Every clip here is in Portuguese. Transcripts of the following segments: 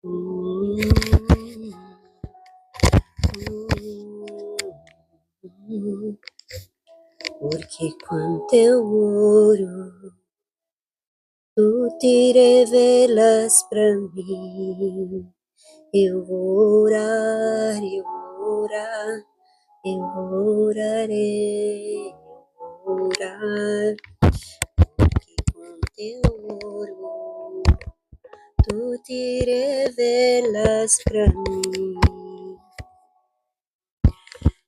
Porque quando eu oro, tu te revelas pra mim. Eu vou orar, eu vou orar, eu vou orarei, eu vou orar. Porque quando eu oro, tu te revelas pra mim.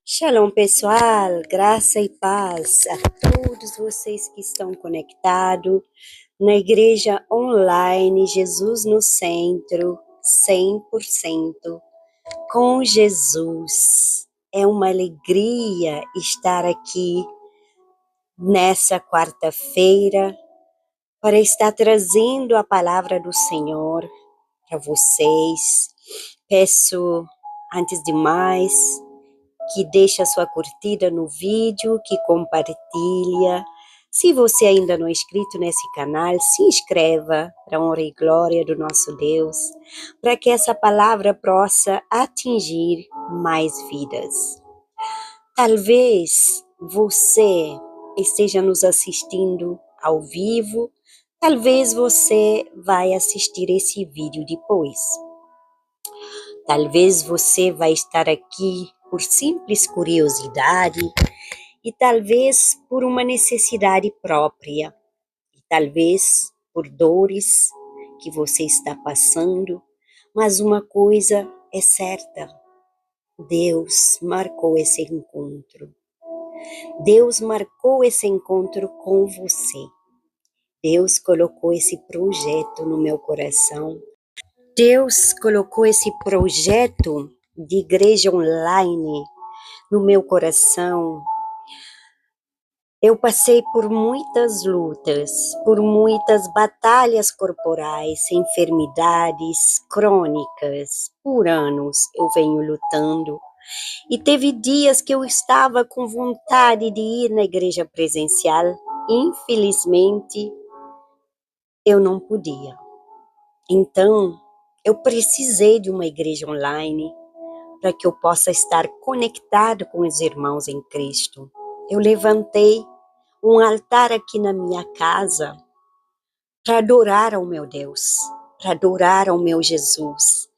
Shalom, pessoal, graça e paz a todos vocês que estão conectados na igreja online Jesus no Centro, 100% com Jesus. É uma alegria estar aqui nessa quarta-feira para estar trazendo a palavra do Senhor para vocês. Peço, antes de mais, que deixe a sua curtida no vídeo, que compartilha. Se você ainda não é inscrito nesse canal, se inscreva para a honra e glória do nosso Deus, para que essa palavra possa atingir mais vidas. Talvez você esteja nos assistindo ao vivo, talvez você vai assistir esse vídeo depois. Talvez você vai estar aqui por simples curiosidade e talvez por uma necessidade própria, e talvez por dores que você está passando, mas uma coisa é certa, Deus marcou esse encontro. Deus marcou esse encontro com você. Deus colocou esse projeto no meu coração. Deus colocou esse projeto de igreja online no meu coração. Eu passei por muitas lutas, por muitas batalhas corporais, enfermidades crônicas. Por anos eu venho lutando. E teve dias que eu estava com vontade de ir na igreja presencial. Infelizmente, eu não podia. Então, eu precisei de uma igreja online para que eu possa estar conectado com os irmãos em Cristo. Eu levantei um altar aqui na minha casa para adorar ao meu Deus, para adorar ao meu Jesus,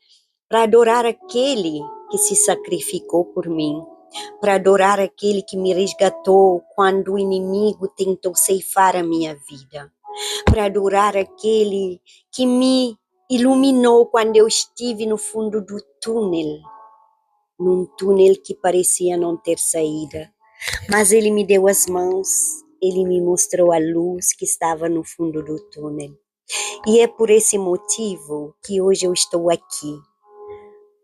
para adorar aquele que se sacrificou por mim, para adorar aquele que me resgatou quando o inimigo tentou ceifar a minha vida, para adorar aquele que me iluminou quando eu estive no fundo do túnel, num túnel que parecia não ter saída, mas ele me deu as mãos, ele me mostrou a luz que estava no fundo do túnel. E é por esse motivo que hoje eu estou aqui,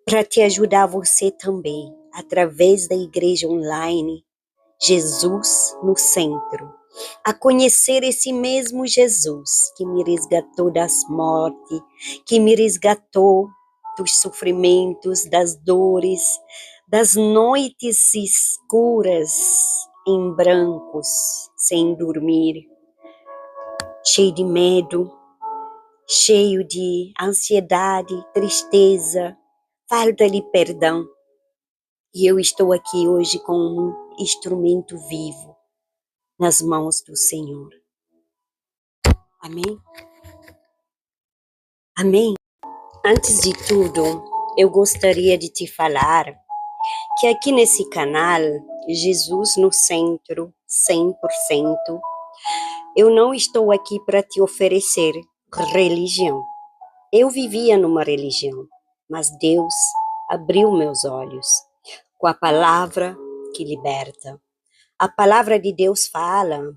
para te ajudar você também, através da igreja online, Jesus no Centro, a conhecer esse mesmo Jesus que me resgatou das mortes, que me resgatou dos sofrimentos, das dores, das noites escuras, em brancos, sem dormir, cheio de medo, cheio de ansiedade, tristeza, falta de perdão. E eu estou aqui hoje com um instrumento vivo nas mãos do Senhor. Amém? Amém? Antes de tudo, eu gostaria de te falar que aqui nesse canal, Jesus no Centro, 100%, eu não estou aqui para te oferecer religião. Eu vivia numa religião, mas Deus abriu meus olhos com a palavra que liberta. A palavra de Deus fala: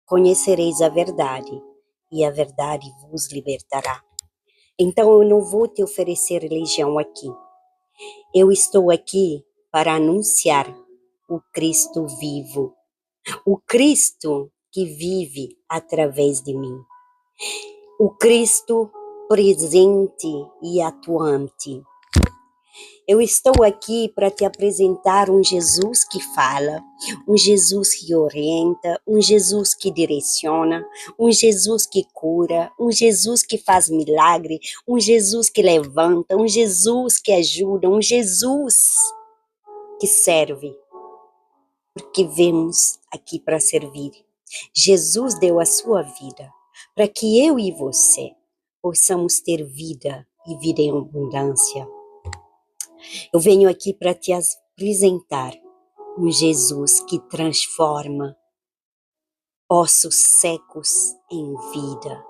conhecereis a verdade, e a verdade vos libertará. Então eu não vou te oferecer religião aqui. Eu estou aqui para anunciar o Cristo vivo, o Cristo que vive através de mim, o Cristo presente e atuante. Eu estou aqui para te apresentar um Jesus que fala, um Jesus que orienta, um Jesus que direciona, um Jesus que cura, um Jesus que faz milagre, um Jesus que levanta, um Jesus que ajuda, um Jesus que serve, porque vemos aqui para servir. Jesus deu a sua vida para que eu e você possamos ter vida e vida em abundância. Eu venho aqui para te apresentar um Jesus que transforma ossos secos em vida.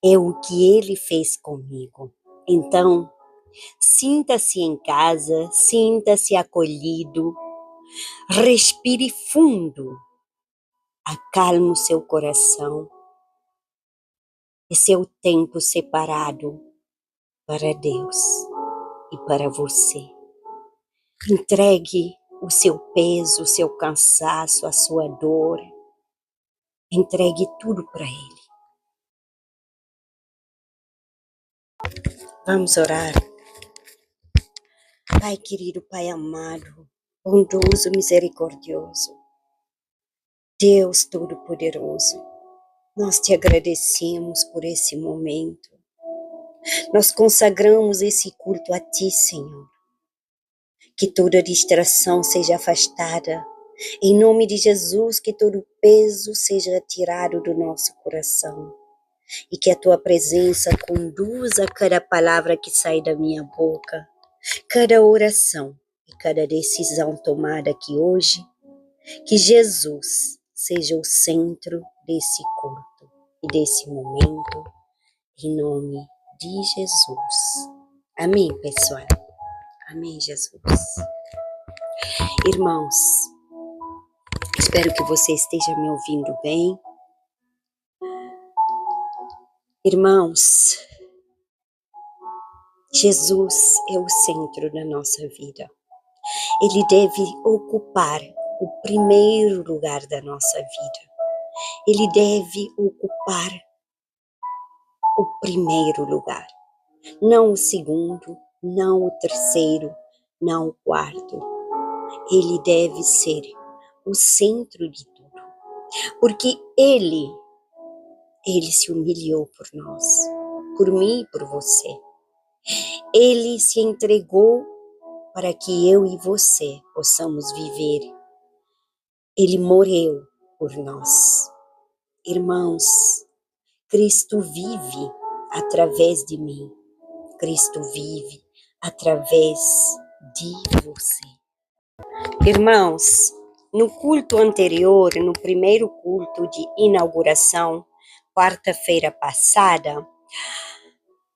É o que ele fez comigo. Então, sinta-se em casa, sinta-se acolhido, respire fundo, acalme o seu coração. Esse é o tempo separado para Deus e para você. Entregue o seu peso, o seu cansaço, a sua dor. Entregue tudo para Ele. Vamos orar. Pai querido, Pai amado, bondoso, misericordioso, Deus Todo-Poderoso, nós te agradecemos por esse momento. Nós consagramos esse culto a Ti, Senhor. Que toda distração seja afastada. Em nome de Jesus, que todo peso seja tirado do nosso coração. E que a Tua presença conduza cada palavra que sai da minha boca, cada oração e cada decisão tomada aqui hoje. Que Jesus seja o centro desse culto e desse momento, em nome de Jesus. Amém, pessoal? Amém, Jesus. Irmãos, espero que você esteja me ouvindo bem. Irmãos, Jesus é o centro da nossa vida. Ele deve ocupar o primeiro lugar da nossa vida. Ele deve ocupar o primeiro lugar. Não o segundo, não o terceiro, não o quarto. Ele deve ser o centro de tudo. Porque Ele se humilhou por nós, por mim e por você. Ele se entregou para que eu e você possamos viver. Ele morreu por nós. Irmãos, Cristo vive através de mim. Cristo vive através de você. Irmãos, no culto anterior, no primeiro culto de inauguração, quarta-feira passada,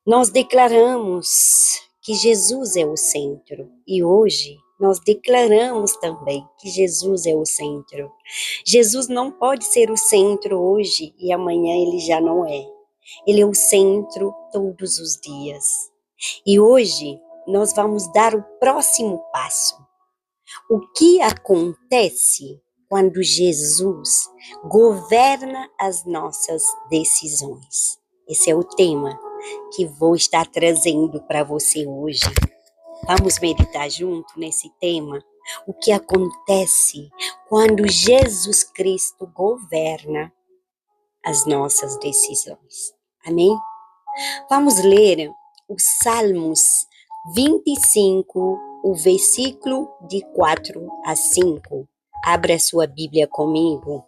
nós declaramos que Jesus é o centro. E hoje nós declaramos também que Jesus é o centro. Jesus não pode ser o centro hoje e amanhã ele já não é. Ele é o centro todos os dias. E hoje nós vamos dar o próximo passo. O que acontece quando Jesus governa as nossas decisões? Esse é o tema que vou estar trazendo para você hoje. Vamos meditar junto nesse tema? O que acontece quando Jesus Cristo governa as nossas decisões? Amém? Vamos ler os Salmos 25, o versículo de 4 a 5. Abra sua Bíblia comigo.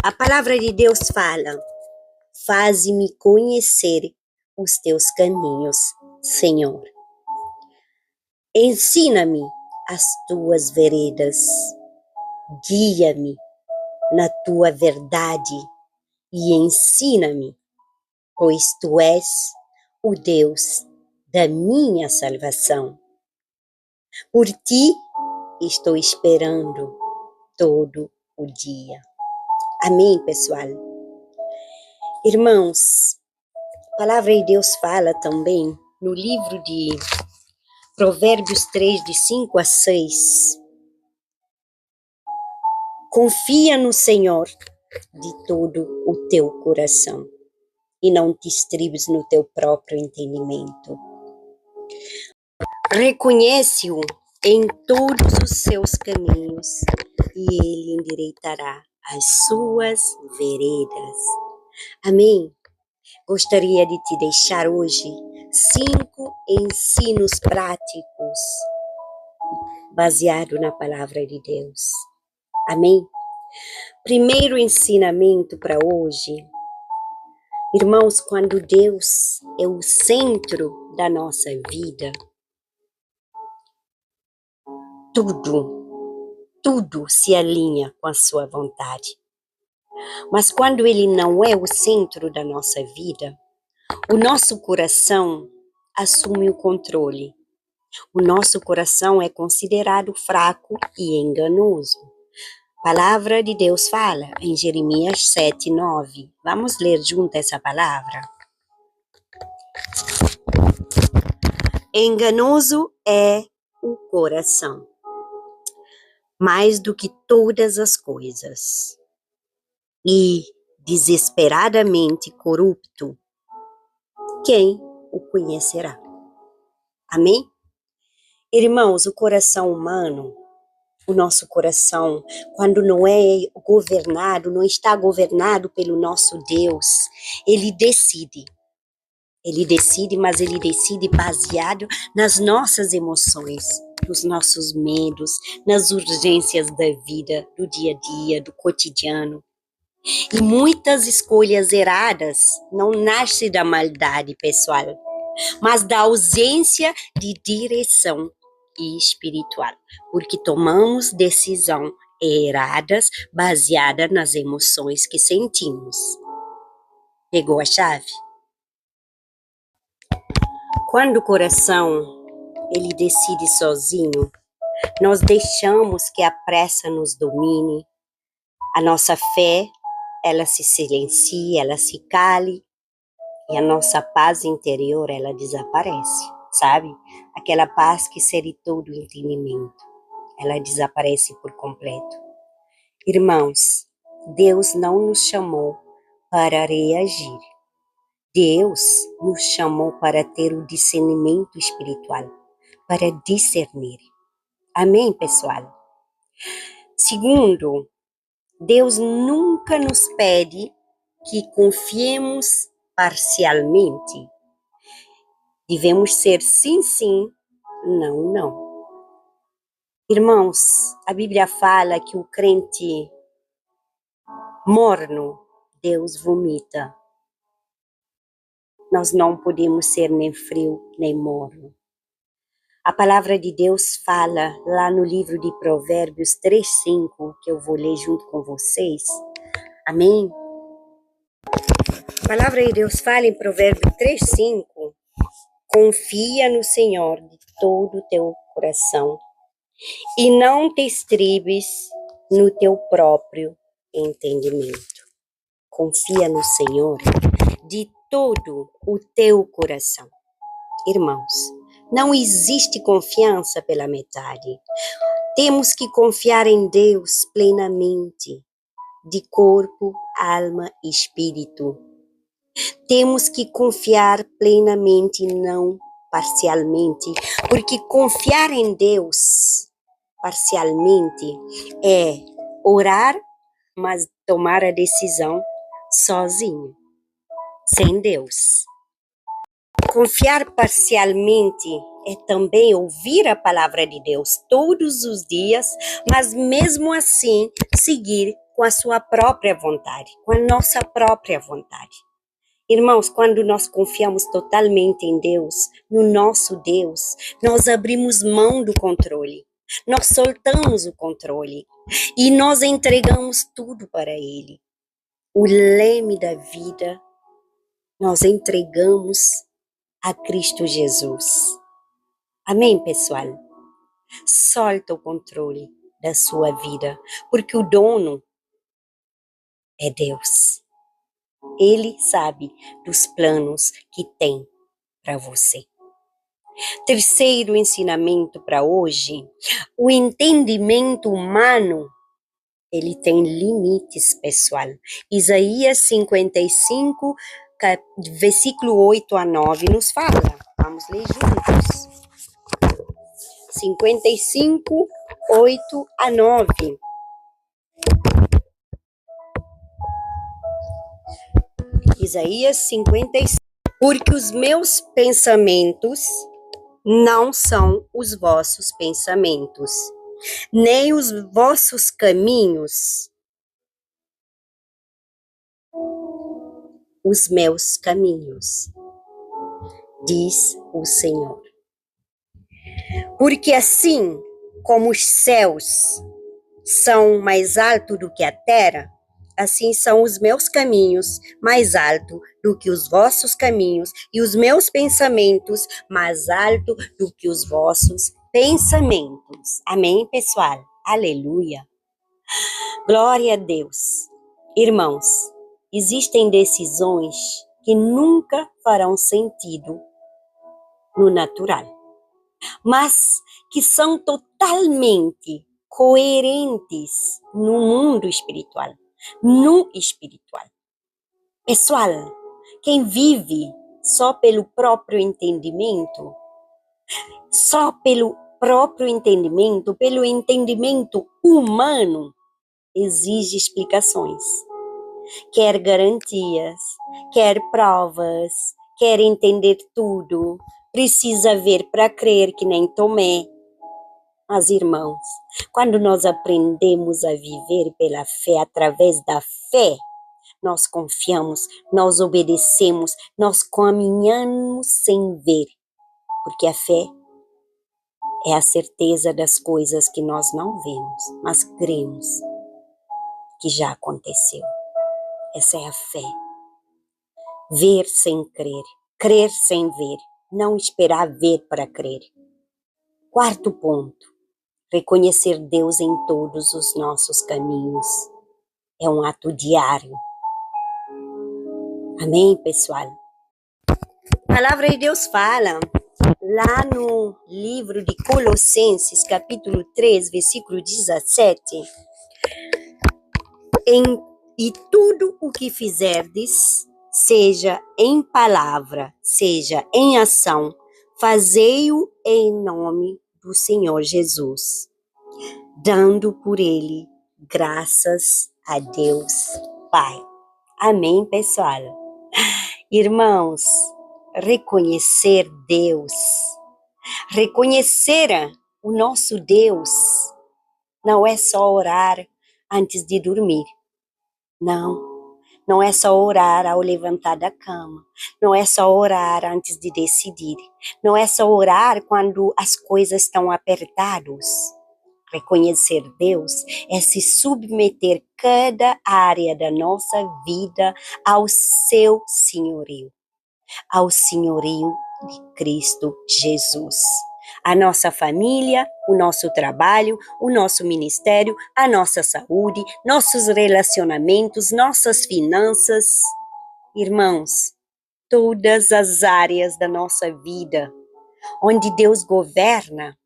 A palavra de Deus fala: faze-me conhecer os teus caminhos, Senhor. Ensina-me as tuas veredas. Guia-me na tua verdade e ensina-me, pois tu és o Deus da minha salvação. Por ti estou esperando todo o dia. Amém, pessoal? Irmãos, a palavra de Deus fala também no livro de Provérbios 3, de 5 a 6. Confia no Senhor de todo o teu coração e não te estribes no teu próprio entendimento. Reconhece-o em todos os seus caminhos e ele endireitará as suas veredas. Amém? Gostaria de te deixar hoje 5 ensinos práticos baseados na palavra de Deus. Amém? Primeiro ensinamento para hoje. Irmãos, quando Deus é o centro da nossa vida, tudo se alinha com a sua vontade. Mas quando Ele não é o centro da nossa vida, o nosso coração assume o controle. O nosso coração é considerado fraco e enganoso. A palavra de Deus fala em Jeremias 7:9. Vamos ler junto essa palavra? Enganoso é o coração, mais do que todas as coisas, e desesperadamente corrupto. Quem o conhecerá? Amém? Irmãos, o coração humano, o nosso coração, quando não está governado pelo nosso Deus, ele decide, mas ele decide baseado nas nossas emoções, nos nossos medos, nas urgências da vida, do dia a dia, do cotidiano. E muitas escolhas erradas não nascem da maldade pessoal, mas da ausência de direção espiritual, porque tomamos decisões erradas baseadas nas emoções que sentimos. Pegou a chave? Quando o coração ele decide sozinho, nós deixamos que a pressa nos domine, a nossa fé ela se silencia, ela se cale, e a nossa paz interior, ela desaparece, sabe? Aquela paz que excede todo o entendimento, ela desaparece por completo. Irmãos, Deus não nos chamou para reagir. Deus nos chamou para ter o discernimento espiritual, para discernir. Amém, pessoal? Segundo, Deus nunca nos pede que confiemos parcialmente. Devemos ser sim, sim, não, não. Irmãos, a Bíblia fala que o crente morno, Deus vomita. Nós não podemos ser nem frio, nem morno. A palavra de Deus fala lá no livro de Provérbios 3:5, que eu vou ler junto com vocês. Amém? A palavra de Deus fala em Provérbios 3:5. Confia no Senhor de todo o teu coração e não te estribes no teu próprio entendimento. Confia no Senhor de todo o teu coração. Irmãos, não existe confiança pela metade. Temos que confiar em Deus plenamente, de corpo, alma e espírito. Temos que confiar plenamente, não parcialmente, porque confiar em Deus parcialmente é orar, mas tomar a decisão sozinho, sem Deus. Confiar parcialmente é também ouvir a palavra de Deus todos os dias, mas mesmo assim seguir com a sua própria vontade, com a nossa própria vontade. Irmãos, quando nós confiamos totalmente em Deus, no nosso Deus, nós abrimos mão do controle, nós soltamos o controle e nós entregamos tudo para Ele. O leme da vida, nós entregamos a Cristo Jesus. Amém, pessoal? Solta o controle da sua vida, porque o dono é Deus. Ele sabe dos planos que tem para você. Terceiro ensinamento para hoje, o entendimento humano, ele tem limites, pessoal. Isaías 55, versículo 8 a 9 nos fala. Vamos ler juntos. 55, 8 a 9. Isaías 55. Porque os meus pensamentos não são os vossos pensamentos, nem os vossos caminhos, os meus caminhos, diz o Senhor. Porque assim como os céus são mais altos do que a terra, assim são os meus caminhos mais altos do que os vossos caminhos, e os meus pensamentos mais altos do que os vossos pensamentos. Amém, pessoal? Aleluia. Glória a Deus. Irmãos, existem decisões que nunca farão sentido no natural, mas que são totalmente coerentes no mundo espiritual, no espiritual. Pessoal, quem vive só pelo próprio entendimento, pelo entendimento humano, exige explicações, quer garantias, quer provas, quer entender tudo, precisa ver para crer, que nem Tomé. Mas, irmãos, quando nós aprendemos a viver pela fé, através da fé, nós confiamos, nós obedecemos, nós caminhamos sem ver, porque a fé é a certeza das coisas que nós não vemos, mas cremos que já aconteceu. Essa é a fé. Ver sem crer, crer sem ver, não esperar ver para crer. Quarto ponto, reconhecer Deus em todos os nossos caminhos. É um ato diário. Amém, pessoal? A palavra de Deus fala lá no livro de Colossenses, capítulo 3, versículo 17. E tudo o que fizerdes, seja em palavra, seja em ação, fazei-o em nome do Senhor Jesus, dando por ele graças a Deus Pai. Amém, pessoal? Irmãos, reconhecer Deus, reconhecer o nosso Deus, não é só orar antes de dormir. Não é só orar ao levantar da cama, não é só orar antes de decidir, não é só orar quando as coisas estão apertadas. Reconhecer Deus é se submeter cada área da nossa vida ao seu senhorio, ao senhorio de Cristo Jesus. A nossa família, o nosso trabalho, o nosso ministério, a nossa saúde, nossos relacionamentos, nossas finanças. Irmãos, todas as áreas da nossa vida, onde Deus governa,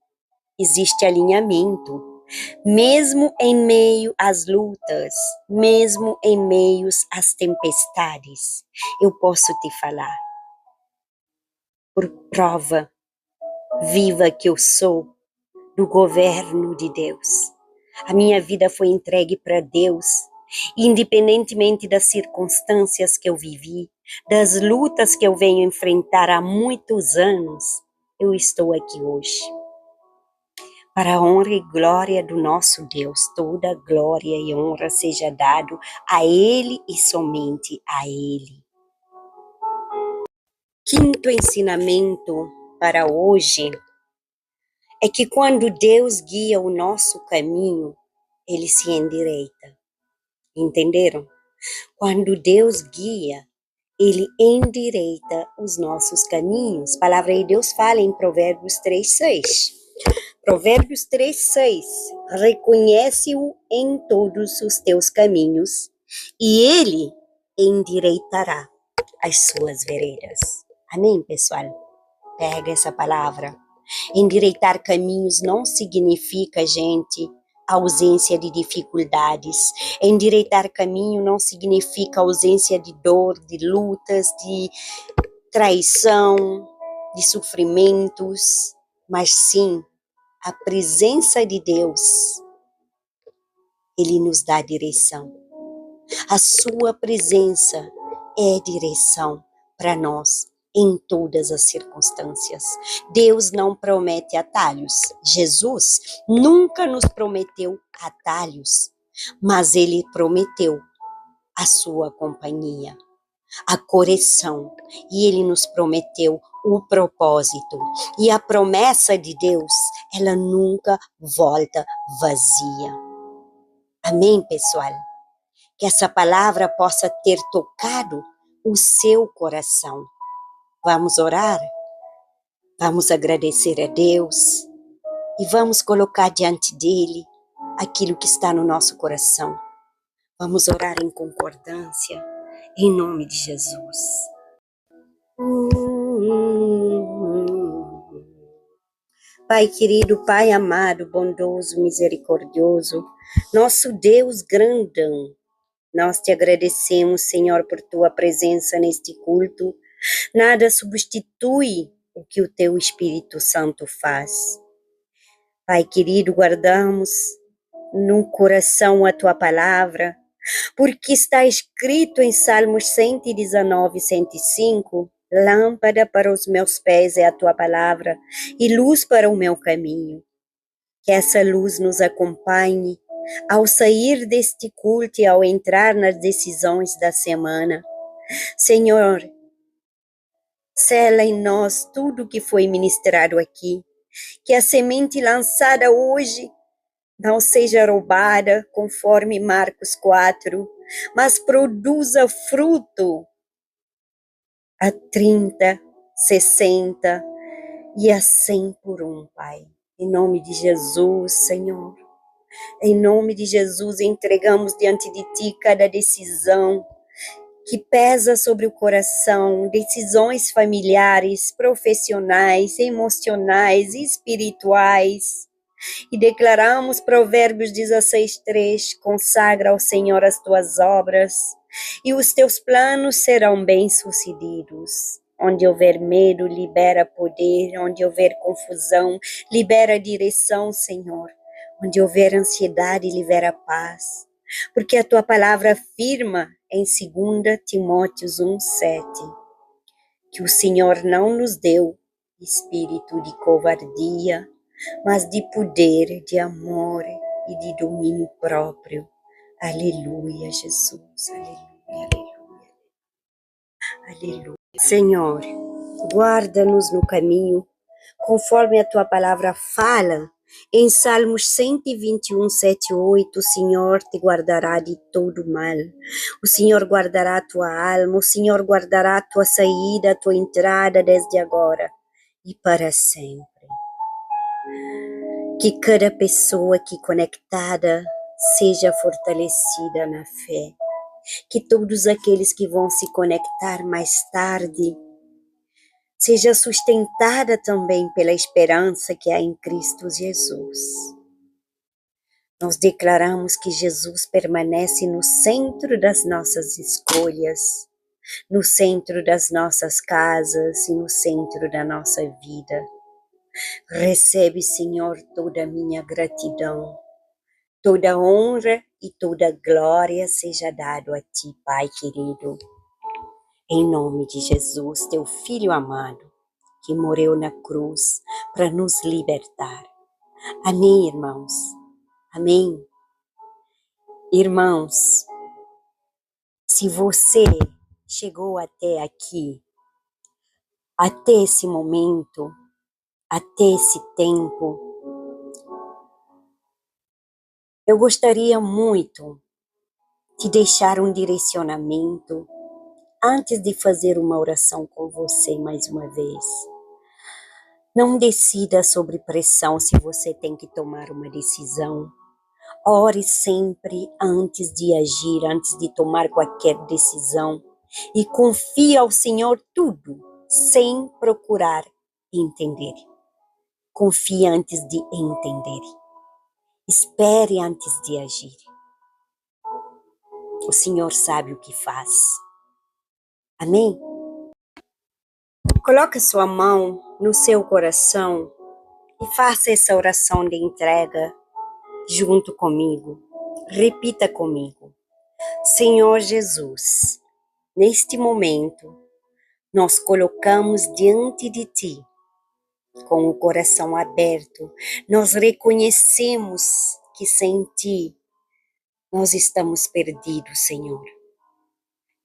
existe alinhamento. Mesmo em meio às lutas, mesmo em meio às tempestades, eu posso te falar, por prova viva que eu sou do governo de Deus. A minha vida foi entregue para Deus, independentemente das circunstâncias que eu vivi, das lutas que eu venho enfrentar há muitos anos, eu estou aqui hoje. Para a honra e glória do nosso Deus, toda glória e honra seja dado a Ele e somente a Ele. Quinto ensinamento para hoje é que quando Deus guia o nosso caminho, Ele se endireita. Entenderam? Quando Deus guia, Ele endireita os nossos caminhos. A palavra de Deus fala em Provérbios 3:6. Provérbios 3:6. Reconhece-o em todos os teus caminhos, e Ele endireitará as suas veredas. Amém, pessoal? Pega essa palavra. Endireitar caminhos não significa, gente, ausência de dificuldades. Endireitar caminho não significa ausência de dor, de lutas, de traição, de sofrimentos, mas sim a presença de Deus. Ele nos dá direção. A sua presença é direção para nós em todas as circunstâncias. Deus não promete atalhos. Jesus nunca nos prometeu atalhos, mas ele prometeu a sua companhia, a correção, e ele nos prometeu o propósito. E a promessa de Deus, ela nunca volta vazia. Amém, pessoal? Que essa palavra possa ter tocado o seu coração. Vamos orar? Vamos agradecer a Deus e vamos colocar diante dele aquilo que está no nosso coração. Vamos orar em concordância, em nome de Jesus. Pai querido, Pai amado, bondoso, misericordioso, nosso Deus grandão, nós te agradecemos, Senhor, por tua presença neste culto. Nada substitui o que o teu Espírito Santo faz. Pai querido, guardamos no coração a tua palavra, porque está escrito em Salmos 119, 105, lâmpada para os meus pés é a tua palavra e luz para o meu caminho. Que essa luz nos acompanhe ao sair deste culto e ao entrar nas decisões da semana. Senhor, sela em nós tudo que foi ministrado aqui, que a semente lançada hoje não seja roubada, conforme Marcos 4, mas produza fruto a 30, 60 e a 100 por um, Pai. Em nome de Jesus, Senhor. Em nome de Jesus, entregamos diante de Ti cada decisão que pesa sobre o coração, decisões familiares, profissionais, emocionais, espirituais. E declaramos Provérbios 16:3, consagra ao Senhor as tuas obras, e os teus planos serão bem-sucedidos. Onde houver medo, libera poder. Onde houver confusão, libera direção, Senhor. Onde houver ansiedade, libera paz. Porque a tua palavra afirma em 2 Timóteos 1:7, que o Senhor não nos deu espírito de covardia, mas de poder, de amor e de domínio próprio. Aleluia, Jesus. Aleluia, aleluia. Aleluia. Senhor, guarda-nos no caminho, conforme a tua palavra fala. Em Salmos 121, 7 e 8, o Senhor te guardará de todo mal. O Senhor guardará a tua alma, o Senhor guardará a tua saída, a tua entrada desde agora e para sempre. Que cada pessoa aqui conectada seja fortalecida na fé. Que todos aqueles que vão se conectar mais tarde seja sustentada também pela esperança que há em Cristo Jesus. Nós declaramos que Jesus permanece no centro das nossas escolhas, no centro das nossas casas e no centro da nossa vida. Recebe, Senhor, toda a minha gratidão, toda honra e toda glória seja dado a Ti, Pai querido. Em nome de Jesus, Teu Filho amado, que morreu na cruz para nos libertar. Amém, irmãos? Amém? Irmãos, se você chegou até aqui, até esse momento, até esse tempo, eu gostaria muito de deixar um direcionamento antes de fazer uma oração com você mais uma vez. Não decida sob pressão se você tem que tomar uma decisão. Ore sempre antes de agir, antes de tomar qualquer decisão. E confie ao Senhor tudo, sem procurar entender. Confie antes de entender. Espere antes de agir. O Senhor sabe o que faz. Amém? Coloque sua mão no seu coração e faça essa oração de entrega junto comigo. Repita comigo. Senhor Jesus, neste momento, nós colocamos diante de Ti, com o coração aberto. Nós reconhecemos que sem Ti nós estamos perdidos, Senhor,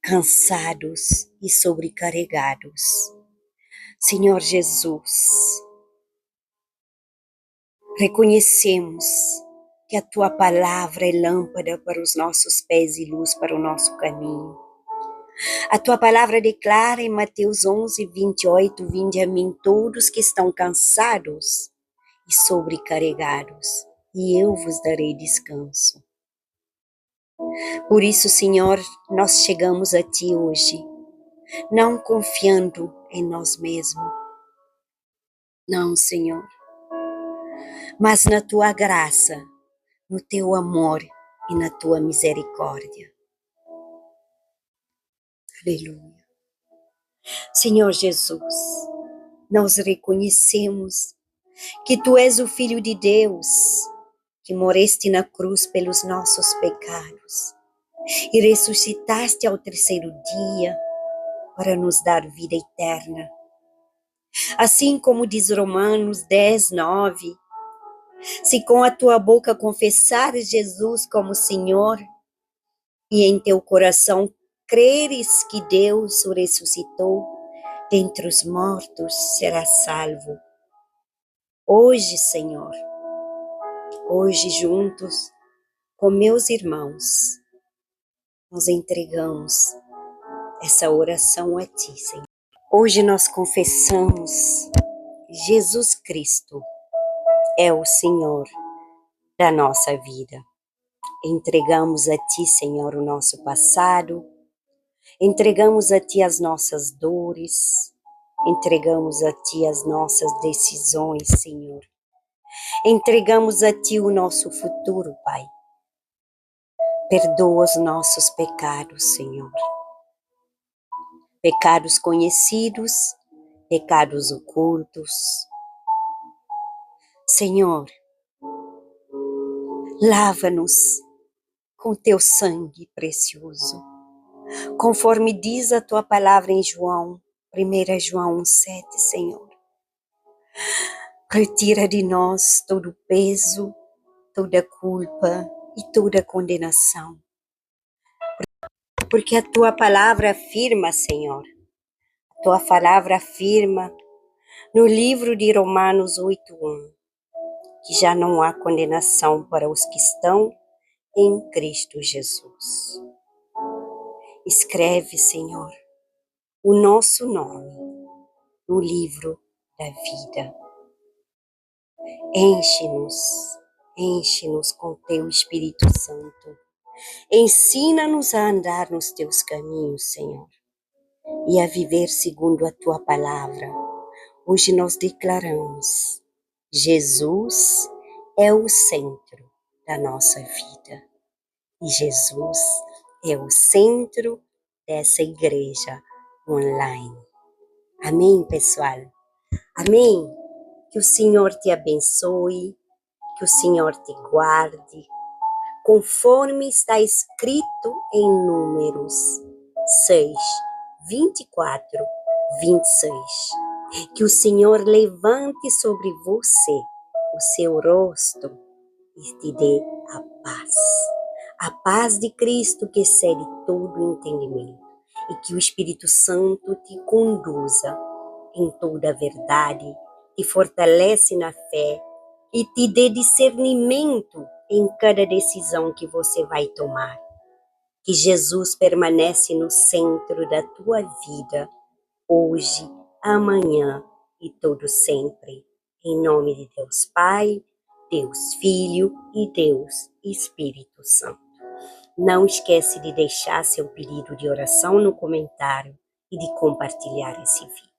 cansados e sobrecarregados. Senhor Jesus, reconhecemos que a Tua palavra é lâmpada para os nossos pés e luz para o nosso caminho. A Tua palavra declara em Mateus 11:28, vinde a mim todos que estão cansados e sobrecarregados, e eu vos darei descanso. Por isso, Senhor, nós chegamos a Ti hoje, não confiando em nós mesmos, não, Senhor, mas na Tua graça, no Teu amor e na Tua misericórdia. Aleluia. Senhor Jesus, nós reconhecemos que Tu és o Filho de Deus, que morreste na cruz pelos nossos pecados e ressuscitaste ao terceiro dia para nos dar vida eterna. Assim como diz Romanos 10:9, se com a tua boca confessares Jesus como Senhor e em teu coração creres que Deus o ressuscitou dentre os mortos, serás salvo. Hoje, Senhor, hoje juntos com meus irmãos, nós entregamos essa oração a Ti, Senhor. Hoje nós confessamos, Jesus Cristo é o Senhor da nossa vida. Entregamos a Ti, Senhor, o nosso passado, entregamos a Ti as nossas dores, entregamos a Ti as nossas decisões, Senhor. Entregamos a Ti o nosso futuro, Pai. Perdoa os nossos pecados, Senhor. Pecados conhecidos, pecados ocultos. Senhor, lava-nos com Teu sangue precioso, conforme diz a Tua palavra em João, 1 João 1:7, Senhor. Retira de nós todo o peso, toda a culpa e toda a condenação. Porque a Tua palavra afirma, Senhor, a Tua palavra afirma no livro de Romanos 8:1, que já não há condenação para os que estão em Cristo Jesus. Escreve, Senhor, o nosso nome no livro da vida. Enche-nos com Teu Espírito Santo. Ensina-nos a andar nos Teus caminhos, Senhor, e a viver segundo a Tua palavra. Hoje nós declaramos, Jesus é o centro da nossa vida. E Jesus é o centro dessa igreja online. Amém, pessoal? Amém? Que o Senhor te abençoe, que o Senhor te guarde, conforme está escrito em Números 6, 24, 26. Que o Senhor levante sobre você o seu rosto e te dê a paz. A paz de Cristo que excede todo entendimento. E que o Espírito Santo te conduza em toda a verdade, te fortalece na fé e te dê discernimento em cada decisão que você vai tomar. Que Jesus permanece no centro da tua vida, hoje, amanhã e todo sempre. Em nome de Deus Pai, Deus Filho e Deus Espírito Santo. Não esquece de deixar seu pedido de oração no comentário e de compartilhar esse vídeo.